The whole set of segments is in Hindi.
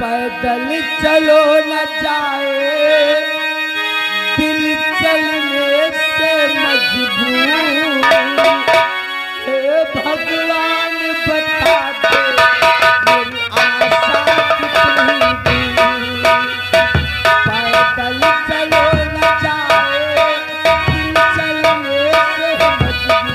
पैदल चलो न जाए दिल चलने से मजबूर। हे भगवान बता दे मेरी आशा कितनी दूर। पैदल चलो न जाए दिल चलने से मजबूर।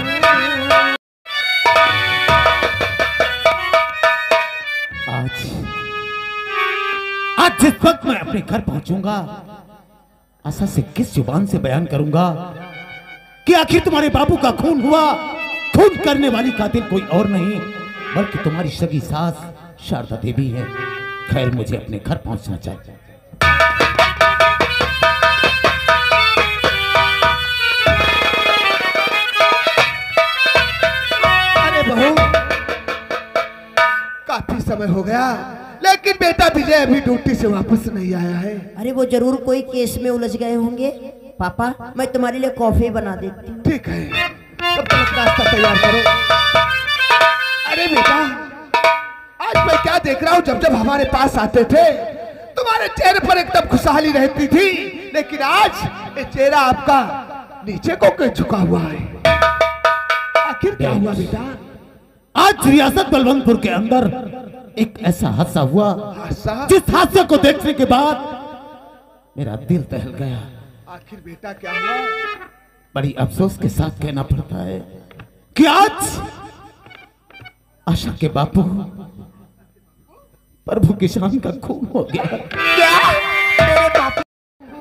आज जिस वक्त मैं अपने घर पहुंचूंगा आशा से किस जुबान से बयान करूंगा कि आखिर तुम्हारे बाबू का खून हुआ। खून करने वाली कातिल कोई और नहीं बल्कि तुम्हारी सगी सास शारदा देवी है। खैर मुझे अपने घर पहुंचना चाहिए। अरे बहू, काफी समय हो गया लेकिन बेटा विजय अभी ड्यूटी से वापस नहीं आया है। अरे वो जरूर कोई केस में उलझ गए होंगे। पापा मैं तुम्हारे लिए कॉफी बना देती हूँ। ठीक है, तब तक नाश्ता तैयार करो। अरे बेटा, आज मैं क्या देख रहा हूँ, जब जब हमारे पास आते थे तुम्हारे चेहरे पर एकदम खुशहाली रहती थी, लेकिन आज ये चेहरा आपका नीचे को क्यों झुका हुआ है? आखिर क्या हुआ बेटा? आज रियासत बलवंतपुर के अंदर एक ऐसा हादसा हुआ जिस हादसे को देखने के बाद मेरा दिल दहल गया। आखिर बेटा क्या हुआ? बड़ी अफसोस के साथ कहना पड़ता है कि आज आशा के बापू प्रभु किसान का खून हो गया। क्या? मेरे बापू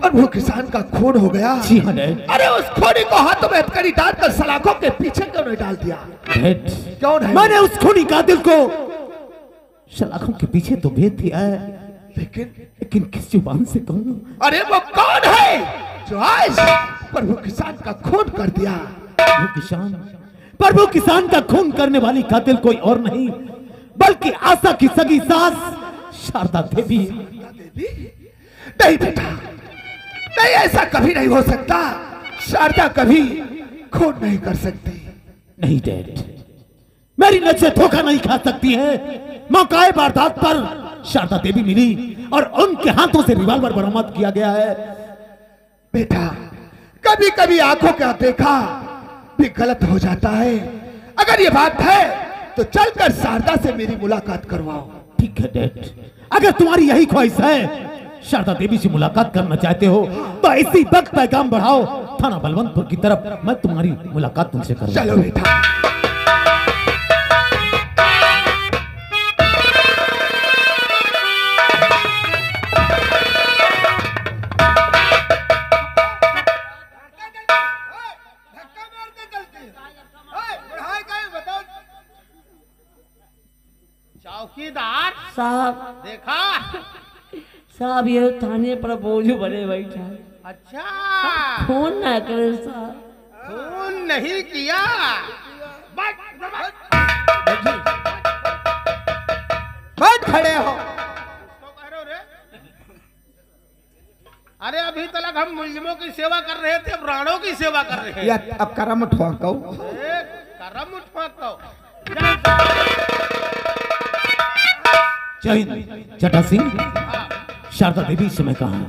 प्रभु किसान का खून हो गया? जी हाँ डैड। अरे उस खूनी को हाथों में हथकड़ी डालकर सलाखों के पीछे क्यों नहीं डाल दिया? डैड, कौन है? मैंने उस खूनी कातिल को सलाखों के पीछे तो भेज दिया है, लेकिन किस जुबान से कहूं? अरे वो कौन है जो आज प्रभु किसान का खून कर दिया? प्रभु किसान का खून करने वाली कातिल कोई और नहीं बल्कि आशा की सगी सास शारदा देवी। नहीं बेटा, नहीं, ऐसा कभी नहीं हो सकता। शारदा कभी खून नहीं कर सकती। नहीं डैड, मेरी नजर धोखा नहीं खा सकती है। मौकाए वारदात पर शारदा देवी मिली और उनके हाथों से रिवॉल्वर बरामद किया गया है। बेटा, कभी कभी आंखों का देखा भी गलत हो जाता है। अगर ये बात है तो चलकर शारदा से मेरी मुलाकात करवाओ। ठीक है डैड, अगर तुम्हारी यही ख्वाहिश है, शारदा देवी से मुलाकात करना चाहते हो तो इसी वक्त पैगाम बढ़ाओ थाना बलवंतपुर की तरफ। मैं तुम्हारी मुलाकात तुमसे करूंगा। चलो बेटा। चौकीदार साहब, देखा? साहब ये थाने पर बोझ बने बैठा। अच्छा, फोन ना करे साहब। खून नहीं किया? बैठ खड़े हो। अरे अभी तक हम मुलजिमों की सेवा कर रहे थे, प्राणों की सेवा कर रहे हैं। अब करम ठोको। करम उठवाओ। चटा सिंह, शारदा देवी समय कहाँ है?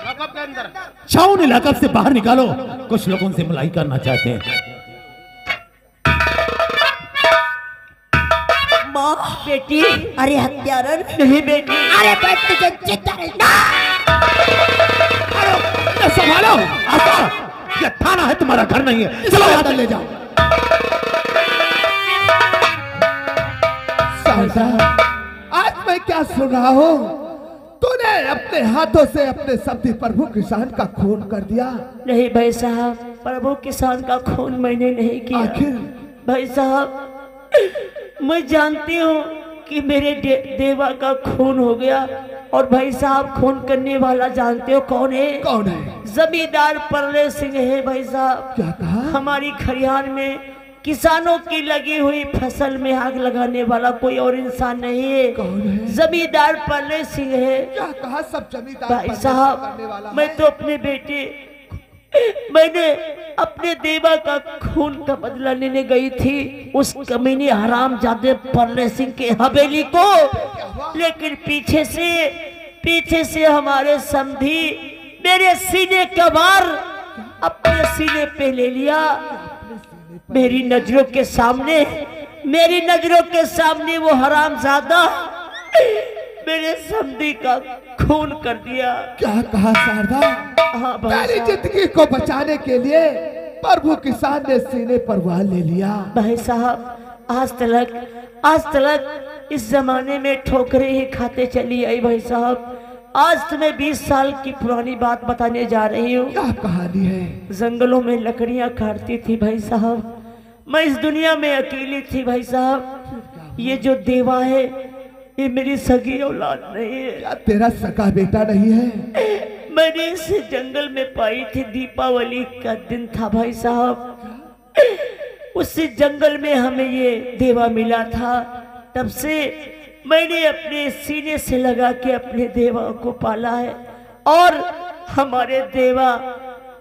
लॉकअप के अंदर। छाउन इलाका से बाहर निकालो, कुछ लोगों से मुलाई करना चाहते हैं। माँ, बेटी। अरे हत्यारा नहीं बेटी। अरे बेटी तुझे चिता नहीं। संभालो, आशा, ये थाना है, तुम्हारा घर नहीं है। चलो यहाँ ले जाओ। आज मैं क्या सुन रहा हूँ? तूने अपने हाथों से अपने सब्जी प्रभु किसान का खून कर दिया। नहीं भाई साहब, प्रभु किसान का खून मैंने नहीं किया। आखिर भाई साहब, मैं जानती हूँ कि मेरे देवा का खून हो गया। और भाई साहब, खून करने वाला जानते हो कौन है? कौन है? जमींदार परले सिंह है भाई साहब। क्या कहा? हमारी खरियान में किसानों की लगी हुई फसल में आग लगाने वाला कोई और इंसान नहीं है। कौन है? जमींदार परले सिंह है। क्या कहा? सब जमींदार भाई साहब, मैं तो अपने बेटे मैंने अपने देवा का खून का बदला लेने गई थी उस कमीने हरामजादे परले सिंह के हवेली को, लेकिन पीछे से हमारे समधी मेरे सीने का वार अपने सीने पे ले लिया। मेरी नजरों के सामने वो हरामजादा मेरे समधी का खून कर दिया। क्या कहा शारदा? हाँ भाई मेरी साहब। जिंदगी को बचाने के लिए प्रभु किसान ने सीने पर वार ले लिया। भाई साहब आज तलक इस जमाने में ठोकरें ही खाते चली आई। भाई साहब आज तुम्हें 20 साल की पुरानी बात बताने जा रही हूँ। क्या कहानी है? जंगलों में लकड़ियां काटती थी भाई साहब, मैं इस दुनिया में अकेली थी भाई साहब। ये जो देवा है ये मेरी सगी औलाद नहीं है। क्या तेरा सगा बेटा नहीं है? मैंने इसे जंगल में पाई थी, दीपावली का दिन था भाई साहब। उसी जंगल में हमें ये देवा मिला था, तब से मैंने अपने सीने से लगा के अपने देवा को पाला है। और हमारे देवा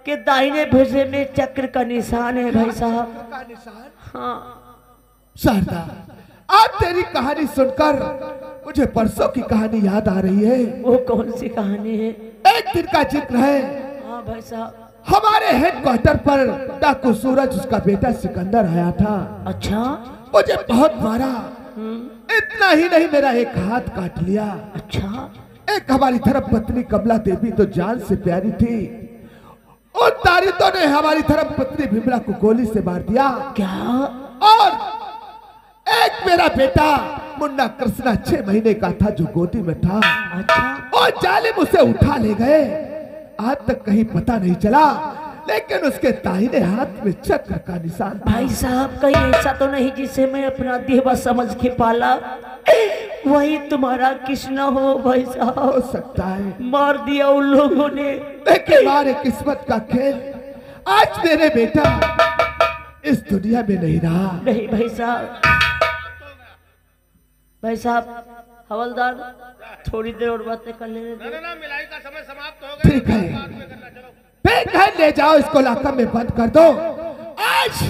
के दाहिने भुजे में चक्र का निशान है भाई साहब। हाँ शारदा, आज तेरी कहानी सुनकर मुझे परसों की कहानी याद आ रही है। वो कौन सी कहानी है? एक दिन का जिक्र है। हाँ भाई साहब। हमारे हेडक्वार्टर पर डाकू सूरज उसका बेटा सिकंदर आया था। अच्छा। मुझे बहुत मारा, इतना ही नहीं मेरा एक हाथ काट लिया। अच्छा। एक हमारी धर्म पत्नी कमला देवी तो जान से प्यारी थी, उन तारीतों ने हमारी धर्म पत्नी विमला को गोली से मार दिया। क्या? और एक मेरा बेटा मुन्ना कृष्णा 6 महीने का था जो गोदी में था। अच्छा। और जालिम उसे उठा ले गए। आज तक कहीं पता नहीं चला, लेकिन उसके दाहिने हाथ में चक्र का निशान था। भाई साहब कहीं ऐसा तो नहीं जिसे मैं अपना देवा समझ के पाला वही तुम्हारा कृष्णा हो? भाई साहब हो सकता है, मार दिया उन लोगों ने। लेकिन हमारे किस्मत का खेल, आज मेरे बेटा इस दुनिया में नहीं रहा। नहीं भाई साहब। भाई साहब हवलदार थोड़ी देर और बातें कर लेने दो। ना मिलाई का समय समाप्त हो गया। ठीक है, ले जाओ, इसको लाकर में बंद कर दो। आज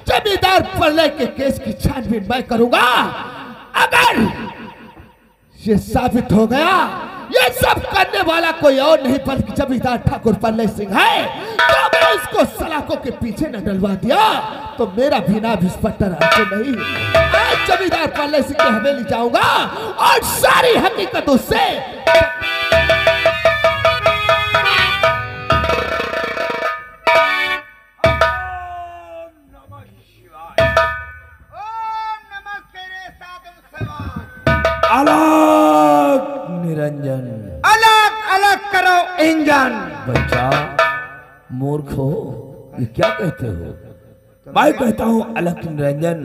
जमींदार प्रलय के केस की छानबीन मैं करूंगा। अगर ये साबित हो गया ये सब करने वाला कोई और नहीं बल्कि जमींदार ठाकुर प्रलय सिंह है, तो मैं उसको सलाखों के पीछे न डलवा दिया तो मेरा भी नाम इस पट्टर आपको नहीं। आज जमींदार प्रलय सिंह की हवेली जाऊंगा और सारी हकीकत उससे अलग निरंजन। अलग अलग करो इंजन। बच्चा मूर्ख हो, ये क्या कहते हो? मैं कहता हूँ अलग निरंजन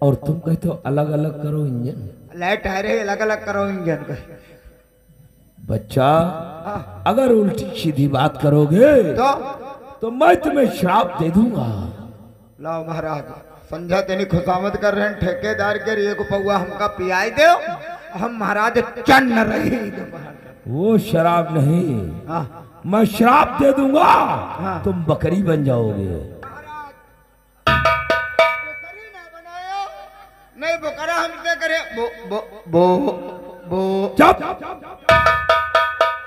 और तुम कहते हो अलग अलग करो इंजन। लाइट है अलग अलग करो इंजन का। बच्चा अगर उल्टी सीधी बात करोगे तो मैं तुम्हें श्राप दे दूंगा। लाओ महाराज, समझा तेनी खुशामद कर रहे हैं ठेकेदार के लिए को पौआ हमका पियाई दो, हम महाराज चन्न रही। वो शराब नहीं, मैं श्राप दे दूंगा। तुम बकरी बन जाओगे। नहीं बुकरा हमसे करे बो बो बो। चुप।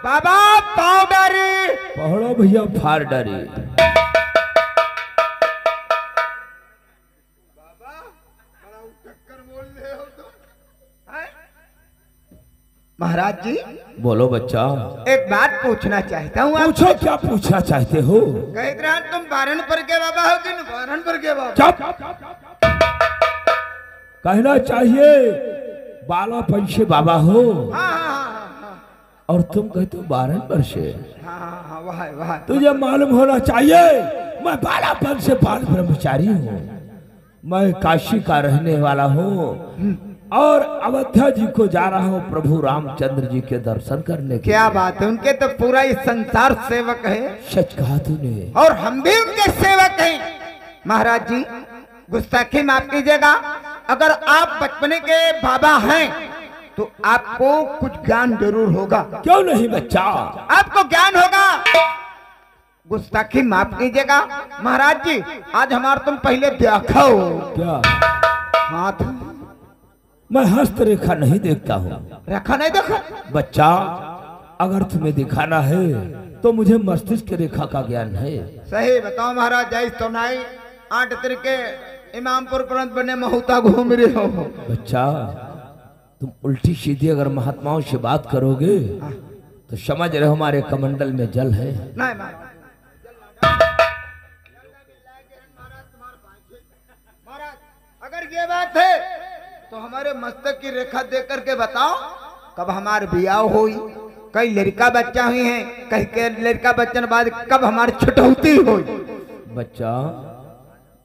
बाबा पाउडरी पहड़ो भैया फार डरी। महाराज जी बोलो बच्चा। एक बात पूछना चाहता हूँ। पूछो, क्या पूछना चाहते हो? कह रहा तुम बारन पर के बाबा हो कि बारन पर के बाबा? चुप। कहना चाहिए बालापन से बाबा हो। हाँ। और तुम कहते हो 12 वर्ष। हाँ वाह। तुझे मालूम होना चाहिए मैं बालापन से बाल ब्रह्मचारी हूँ। मैं काशी का रहने वाला हूँ और अयोध्या जी को जा रहा हूँ प्रभु रामचंद्र जी के दर्शन करने के। क्या बात है, उनके तो पूरा ये संसार सेवक है। सच कहा तूने। और हम भी उनके सेवक हैं। महाराज जी गुस्ताखी माफ कीजिएगा, अगर आप बचपने के बाबा हैं तो आपको कुछ ज्ञान जरूर होगा। क्यों नहीं बच्चा? आपको ज्ञान होगा गुस्ताखी माफ कीजिएगा महाराज जी, आज हमारा तुम पहले देखो क्या हाथ मैं हस्तरेखा नहीं देखता हूँ रखा नहीं देखा। बच्चा, अगर तुम्हें दिखाना है तो मुझे मस्तिष्क रेखा का ज्ञान है। सही बताओ महाराज, जाइज तो नहीं 8 तरीके इमामपुर प्रांत बने महूता घूम रहे हो। बच्चा, तुम उल्टी सीधी अगर महात्माओं से बात करोगे तो समझ रहे हो हमारे कमंडल में जल है। नहीं महाराज, अगर ये बात है तो हमारे मस्तक की रेखा देख करके बताओ कब हमारे ब्याह हुई, कई लड़का बच्चा हुई है, कहीं के लड़का बच्चन बाद कब हमारी छुटौती हुई। बच्चा,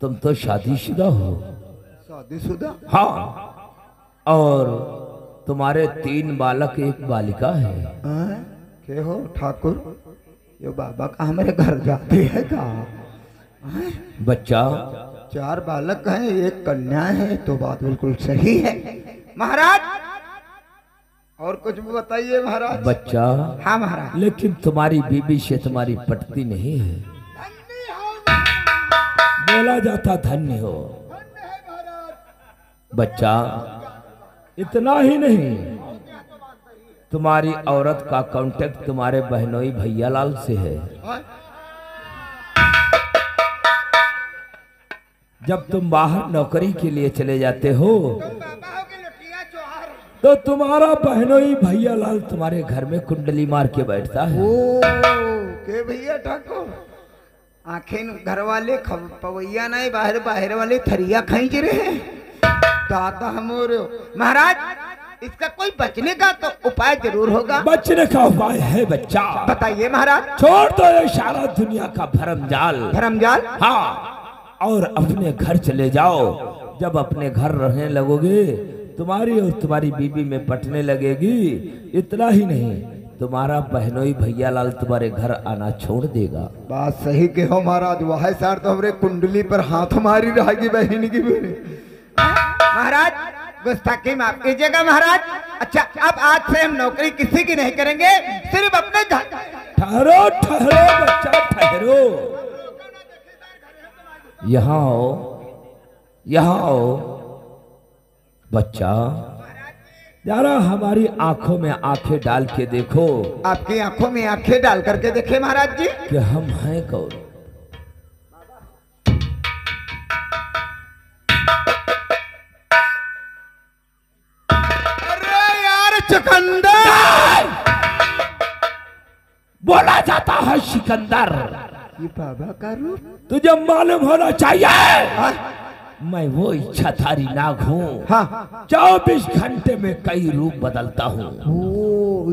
तुम तो शादीशुदा हो। शादीशुदा? हाँ, और तुम्हारे 3 बालक 1 बालिका है। के हो ठाकुर, ये बाबा का हमारे घर जाते है का? बच्चा, 4 बालक हैं, 1 कन्या है, तो बात बिल्कुल सही है महाराज। और कुछ भी बताइए महाराज। बच्चा, हाँ महाराज। लेकिन तुम्हारी बीबी से तुम्हारी पटती नहीं है। बोला जाता धन्य हो। बच्चा, इतना ही नहीं, तुम्हारी औरत का कांटेक्ट तुम्हारे बहनोई भैयालाल से है। जब तुम बाहर नौकरी के लिए चले जाते हो तो तुम्हारा बहनोई भैयालाल तुम्हारे घर में कुंडली मार के बैठता है। ओ के भैया ठाकुर, आखिर घर वाले पवैया नहीं, बाहर वाले थरिया खींच रहे हैं। दादा हमोरे महाराज, इसका कोई बचने का तो उपाय जरूर होगा। बचने का उपाय है बच्चा। बताइए महाराज। छोड़ दो ये सारा दुनिया का भरमजाल। भरमजाल? हाँ, और अपने घर चले जाओ। जब अपने घर रहने लगोगे, तुम्हारी और तुम्हारी बीबी में पटने लगेगी। इतना ही नहीं, तुम्हारा बहनोई भैयालाल तुम्हारे घर आना छोड़ देगा। बात सही के हो महाराज, वह सार तो हमारे कुंडली पर हाथ मारी रहेगी बहन की भी। महाराज, गुस्ताखी माफ कीजिएगा महाराज। अच्छा, अब आज से हम नौकरी किसी की नहीं करेंगे, सिर्फ अपने घर। ठहरो ठहरो बच्चा, ठहरो। यहाँ आओ, यहाँ आओ बच्चा। जरा हमारी आंखों में आंखें डाल के देखो। आपकी आंखों में आंखें डाल करके देखे महाराज जी कि हम हैं कौन। अरे यार चुकंदर, बोला जाता है सिकंदर। ये बाबा का रूप तुझे मालूम होना चाहिए, मैं वो इच्छाधारी नाग हूँ। हाँ। 24 घंटे में कई रूप बदलता हूँ।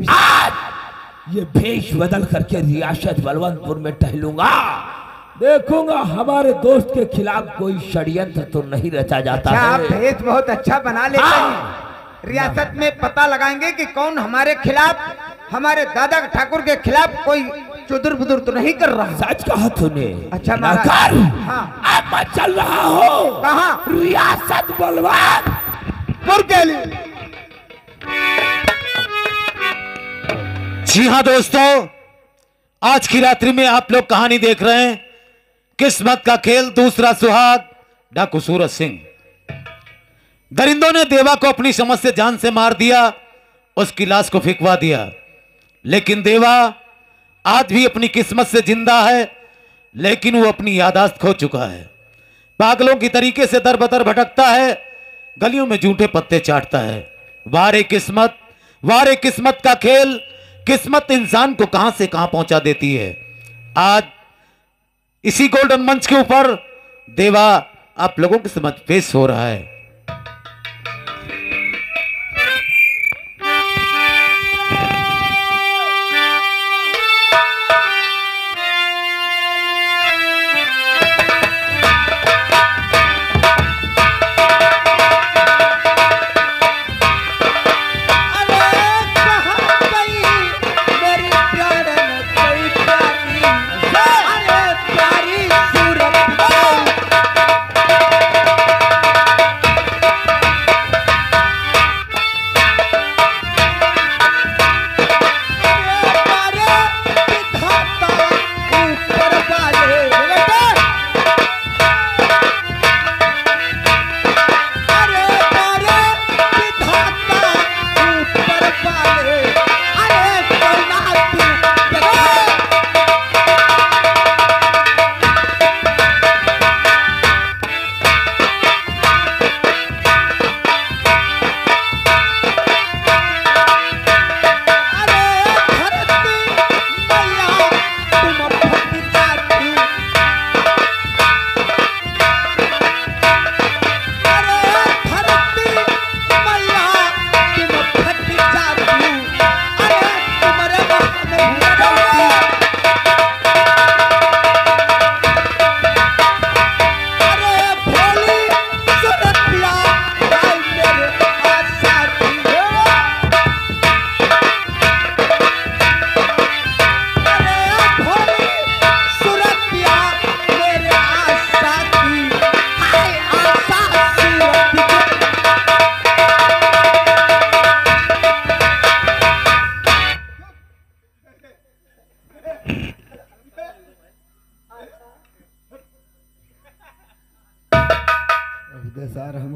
आज ये भेष बदल करके रियासत बलवंतपुर में टहलूंगा। देखूंगा हमारे दोस्त के खिलाफ कोई षड्यंत्र तो नहीं रचा जाता आप है। भेष बहुत अच्छा बना लेते हैं। रियासत में पता लगाएंगे कि कौन हमारे खिलाफ, हमारे दादा ठाकुर के खिलाफ कोई चुदुर बुदुर तो नहीं कर रहा। सच कहा तूने। अच्छा महाराज। हाँ। अब मैं चल रहा हूँ। कहाँ? रियासत बलवंतपुर के लिए। जी हाँ दोस्तों, आज की रात्रि में आप लोग कहानी देख रहे हैं किस्मत का खेल, दूसरा सुहाग, डाकू सूरज सिंह। दरिंदों ने देवा को अपनी समझ से जान से मार दिया, उसकी लाश को फेंकवा दिया। लेकिन देवा आज भी अपनी किस्मत से जिंदा है, लेकिन वो अपनी यादाश्त खो चुका है। पागलों की तरीके से दर बदर भटकता है, गलियों में जूठे पत्ते चाटता है। वारे किस्मत का खेल। किस्मत इंसान को कहां से कहां पहुंचा देती है। आज इसी गोल्डन मंच के ऊपर देवा आप लोगों के समझ पेश हो रहा है।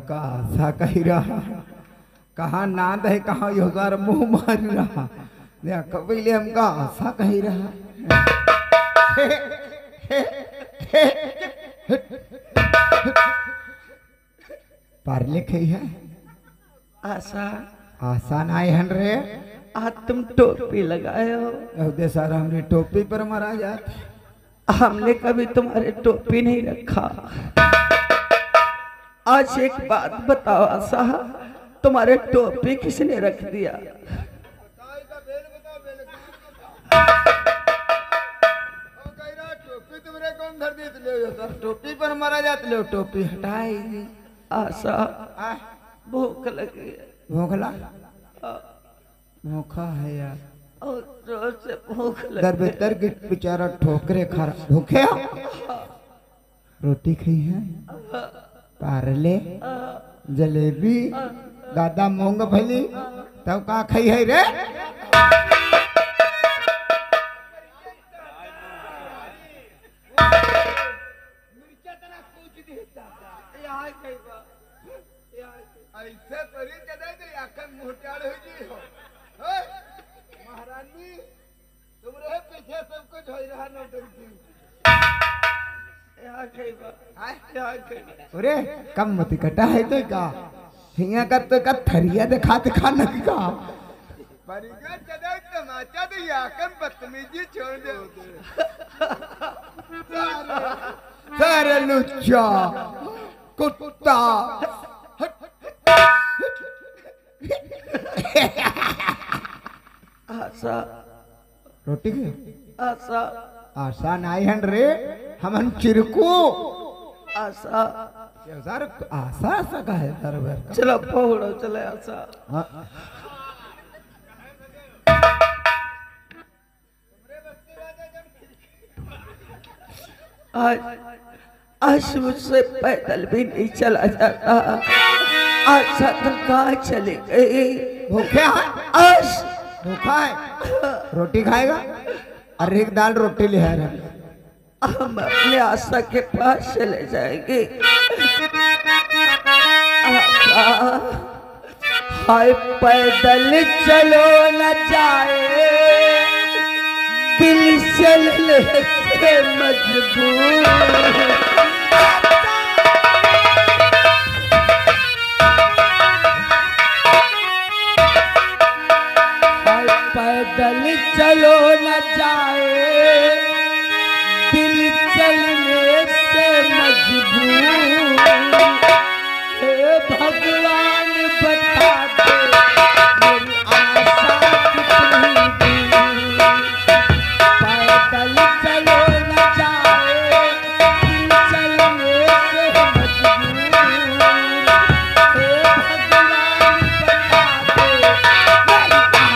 हमका आशा कही रहा, कहाँ नाद है कहाँ योगार मुंह मार रहा, कबीले हमका आशा कही रहा। पार्ले खई है आशा आशा नहीं हन रे। आज तुम टोपी लगाए हो, दे सारा हमने टोपी पर मारा जाते। हमने कभी तुम्हारे टोपी नहीं रखा। आज एक बात बताओ आशा, तुम्हारे टोपी किसने रख दिया? टोपी तुम्हारे कौन धर दी? टोपी पर मारा जाते लो, टोपी हटाई। आशा भूख लगी है। भूखला भूखा है यार, और जोर से भूख दर लगी। बेतर की बेचारा ठोकरे खा भूखे। रोटी खाई है, पार्ले, जलेबी, गादा मूंगफली, तब का खाई है रे? ऐसे परी चले तो याकन मुहटाड़ हो जी हो। महारानी तुमरे पीछे सब कुछ हो रहा नौटंकी। अरे कम मत कटा है तो का हिया का तो का थरिया दिखा दिखा न का परिगा चले तमाचा तो याकन बदतमीजी छोड़ दे। सारे लुच्चा कुत्ता आशा रोटी के आशा आशा नहीं हन रे, हमन चिरकू आशा। सर आशा आशा का है सर भर का। चलो पकड़ो, चले आशा। आज आज मुझसे पैदल भी नहीं चला जाता। आशा तुम कहाँ चली गई? भूखे हैं? आज भूखा है, रोटी खाएगा? अरे एक दाल रोटी ले आ रहा। हम अपने आशा के पास चले जाएंगे। आशा, हाय पैदल चलो न जाए, दिल चलने से मजबूर। हाय पैदल चलो न जाए, दिल चलने से मजबूर। हे भगवान बता दे मेरी आशा कितनी दूर। पैदल चलो न जाए, दिल चलने से मजबूर। हे भगवान बता दे मेरी आशा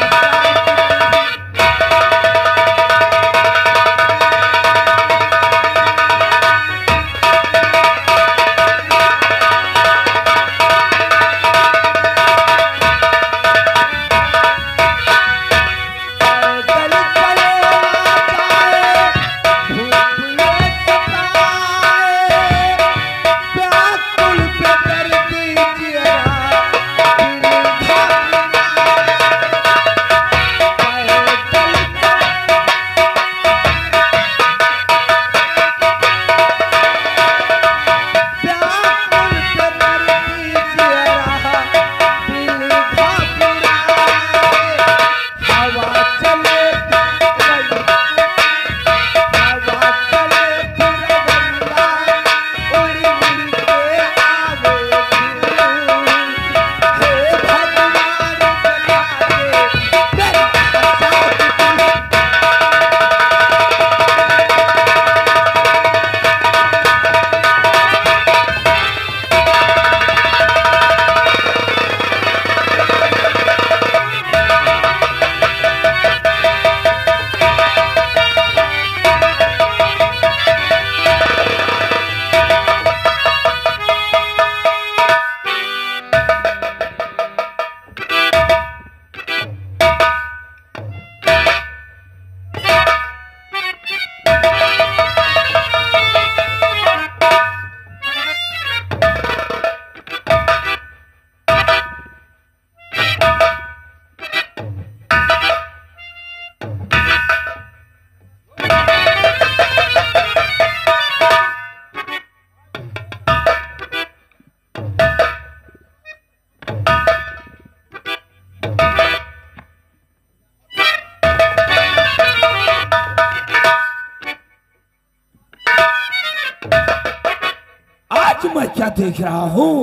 क्या देख रहा हूं?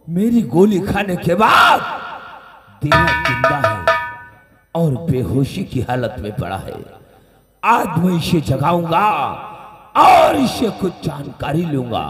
मेरी गोली खाने के बाद देवा जिंदा है और बेहोशी की हालत में पड़ा है। आज मैं इसे जगाऊंगा और इससे कुछ जानकारी लूंगा।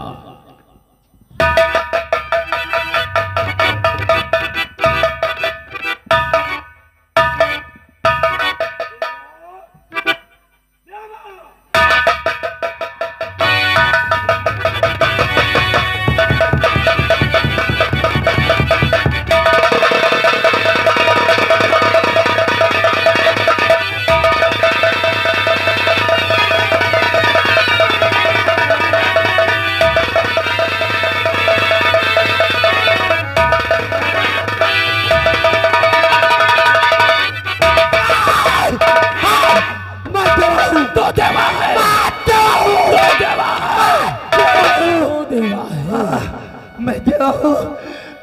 मैं देवा हूँ,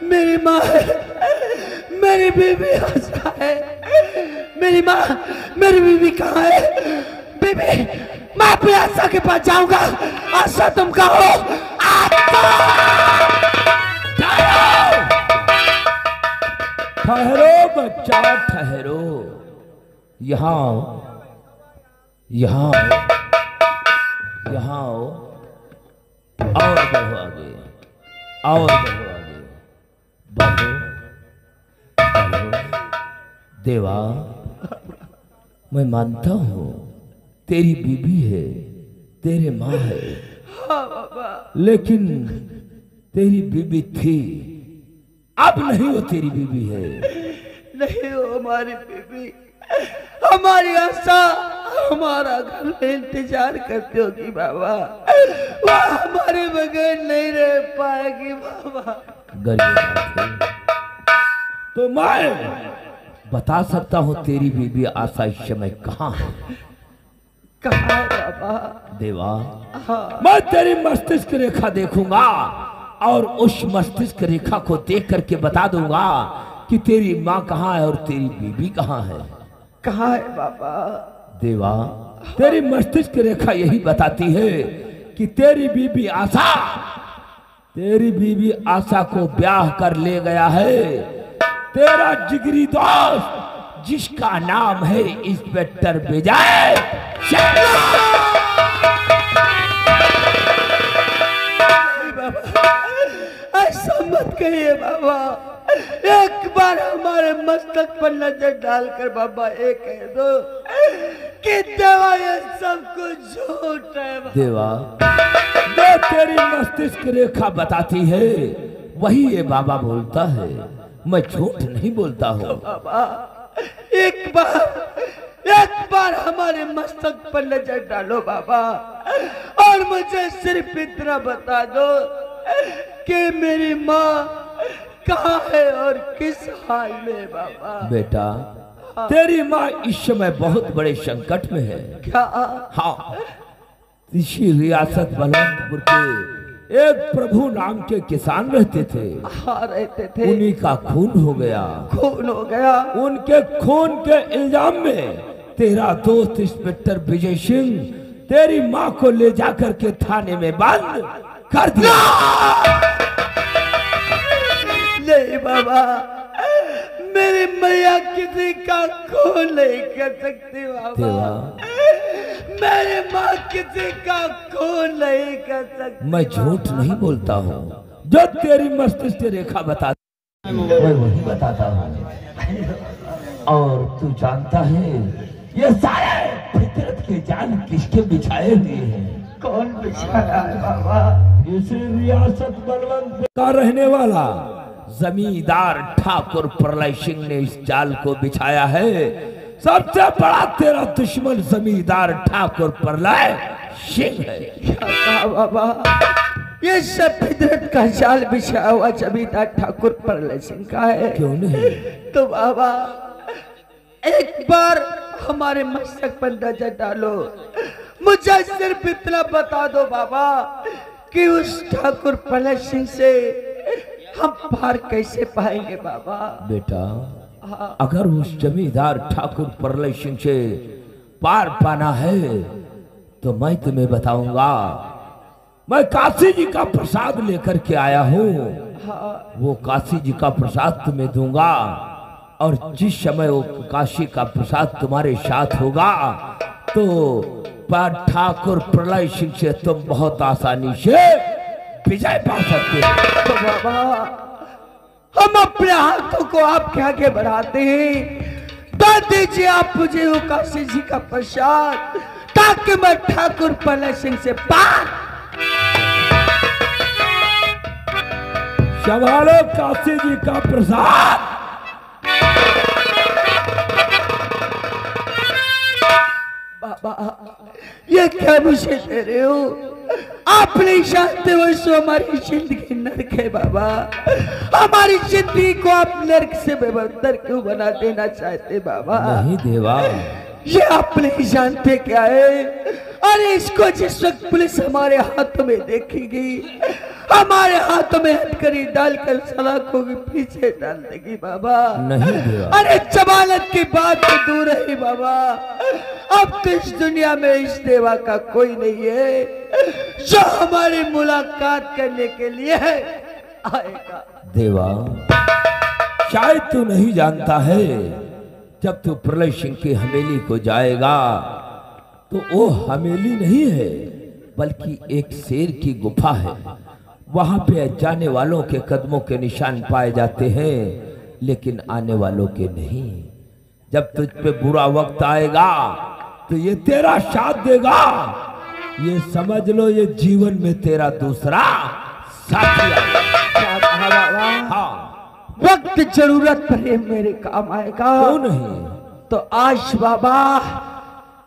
मेरी माँ है, मेरी बीबी आशा है, मेरी माँ, मेरी बीबी कहाँ है? बीबी, मैं अपनी आशा के पास जाऊंगा। आशा तुम कहो? ठहरो बच्चा, ठहरो। यहाँ यहाँ यहाँ और बढ़ो आगे, और बढ़ो आगे, बढ़ो बढ़ो। देवा, मैं मानता हूँ तेरी बीबी है, तेरे माँ है, लेकिन तेरी बीबी थी, अब नहीं वो तेरी बीबी है। नहीं हो हमारी बीबी, हमारी आशा हमारा घर में इंतजार करती होगी बाबा, वह हमारे बगैर नहीं रह पाएगी बाबा। गरीब तो मैं बता सकता हूँ तेरी बीबी आशा इस समय कहाँ है। कहाँ है बाबा? देवा, हाँ। मैं तेरी मस्तिष्क रेखा देखूंगा और उस मस्तिष्क रेखा को देख करके बता दूंगा कि तेरी माँ कहाँ है और तेरी बीबी कहाँ है। कहाँ है बाबा? देवा, तेरी मस्तिष्क रेखा यही बताती है कि तेरी बीबी आशा को ब्याह कर ले गया है तेरा जिगरी दोस्त, जिसका नाम है इंस्पेक्टर विजय। ऐसा मत कहिए बाबा, एक बार हमारे मस्तक पर नजर डालकर बाबा ये कह दो कि देवा ये सब कुछ झूठ है बाबा। देवा, जो तेरी मस्तिष्क रेखा बताती है वही ये बाबा बोलता है, मैं झूठ नहीं बोलता हूँ। बाबा एक बार हमारे मस्तक पर नजर डालो बाबा, और मुझे सिर्फ इतना बता दो कि मेरी माँ कहाँ है और किस हाल में बाबा। बेटा, तेरी माँ इस समय बहुत बड़े संकट में है। क्या? हाँ, इसी रियासत बलवंतपुर के एक प्रभु नाम के किसान रहते थे। हाँ रहते थे। उन्हीं का खून हो गया। खून हो गया? उनके खून के इल्जाम में तेरा दोस्त इंस्पेक्टर विजय सिंह तेरी माँ को ले जाकर के थाने में बंद कर दिया। नहीं बाबा, मेरी मैया किसी का खून नहीं कर सकती बाबा। मेरी माँ किसी का खून नहीं कर सकती। मैं झूठ नहीं बोलता हूँ, जो तेरी मस्तिष्क रेखा बताती मैं वही बताता हूँ। और तू जानता है ये सारे फितरत के जाल किसके बिछाए हुए हैं? कौन बिछाया है बाबा? इस रियासत बलवंतपुर का रहने वाला जमींदार ठाकुर प्रलय सिंह ने इस जाल को बिछाया है। सबसे बड़ा तेरा दुश्मन जमींदार ठाकुर प्रलय सिंह है। क्या कहा बाबा? ये सब फितरत का जाल बिछाया हुआ जमींदार ठाकुर प्रलय सिंह का है? क्यों नहीं? तो बाबा एक बार हमारे मस्तक पर नजर डालो, मुझे सिर्फ इतना बता दो बाबा कि उस ठाकुर प्रलय सिंह से हम पार कैसे पाएंगे बाबा? बेटा, अगर उस जमींदार ठाकुर प्रलय सिंह से पार पाना है तो मैं तुम्हें बताऊंगा मैं काशी जी का प्रसाद लेकर के आया हूँ। वो काशी जी का प्रसाद तुम्हें दूंगा और जिस समय वो काशी का प्रसाद तुम्हारे साथ होगा तो ठाकुर प्रलय सिंह से तुम बहुत आसानी से विजय पा सकते हो। तो बाबा हम अपने हाथों को आपके आगे बढ़ाते हैं, दे दीजिए आप मुझे वो काशी जी का प्रसाद ताकि मैं ठाकुर प्रलय सिंह से पार। संभालो काशी जी का प्रसाद। बाबा ये क्या मुझे दे रहे हो? आप नहीं जानते वैसे हमारी जिंदगी नरक है बाबा। हमारी जिंदगी को आप नरक से बेबदतर क्यों बना देना चाहते बाबा? नहीं देवा, ये आप नहीं जानते क्या है? अरे इसको जिस वक्त पुलिस हमारे हाथों में देखेगी, हमारे हाथों में हथकड़ी डालकर सलाखों के पीछे डाल देगी बाबा। नहीं देवा। अरे जमानत की बात तो दूर है बाबा, अब तो इस दुनिया में इस देवा का कोई नहीं है जो हमारी मुलाकात करने के लिए आएगा। देवा शायद तू नहीं जानता है, जब तू प्रलय सिंह की हवेली को जाएगा तो वो हवेली नहीं है बल्कि एक शेर की गुफा है। वहां पे जाने वालों के कदमों के निशान पाए जाते हैं लेकिन आने वालों के नहीं। जब तुझ पे बुरा वक्त आएगा तो ये तेरा साथ देगा, ये समझ लो ये जीवन में तेरा दूसरा साथी आएगा। हाँ, वक्त जरूरत पड़े मेरे काम आएगा। क्यों नहीं? तो आज बाबा,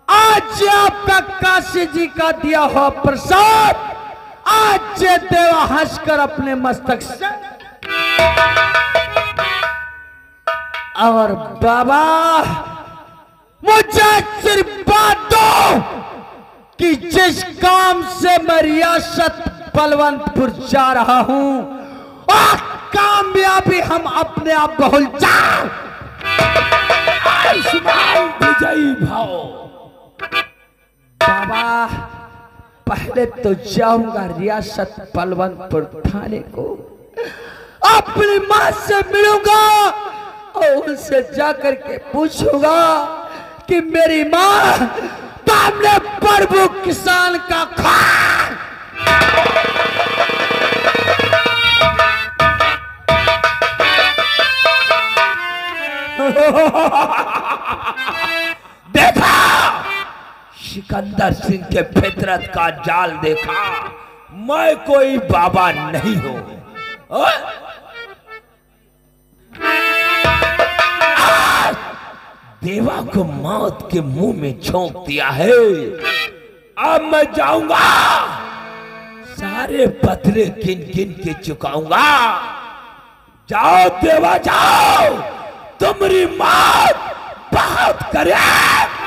आज आपका काशी जी का दिया हुआ प्रसाद आज ये देवा हंसकर अपने मस्तक से, और बाबा मुझे सिर्फ बात दो कि जिस काम से मैं रियासत बलवंतपुर जा रहा हूं और कामयाबी हम अपने आप भूल जाओ। विजयी भाव बाबा पहले तो जाऊंगा रियासत बलवंतपुर थाने को, अपनी मां से मिलूंगा और उनसे जाकर के पूछूंगा कि मेरी मां तुमने प्रभु किसान का खान देखा, सिकंदर सिंह के फितरत का जाल देखा। मैं कोई बाबा नहीं हूं। देवा को मौत के मुंह में झोंक दिया है। अब मैं जाऊंगा, सारे बदले गिन गिन के चुकाऊंगा। जाओ देवा जाओ, तुम्हारी मौत बहुत करीब।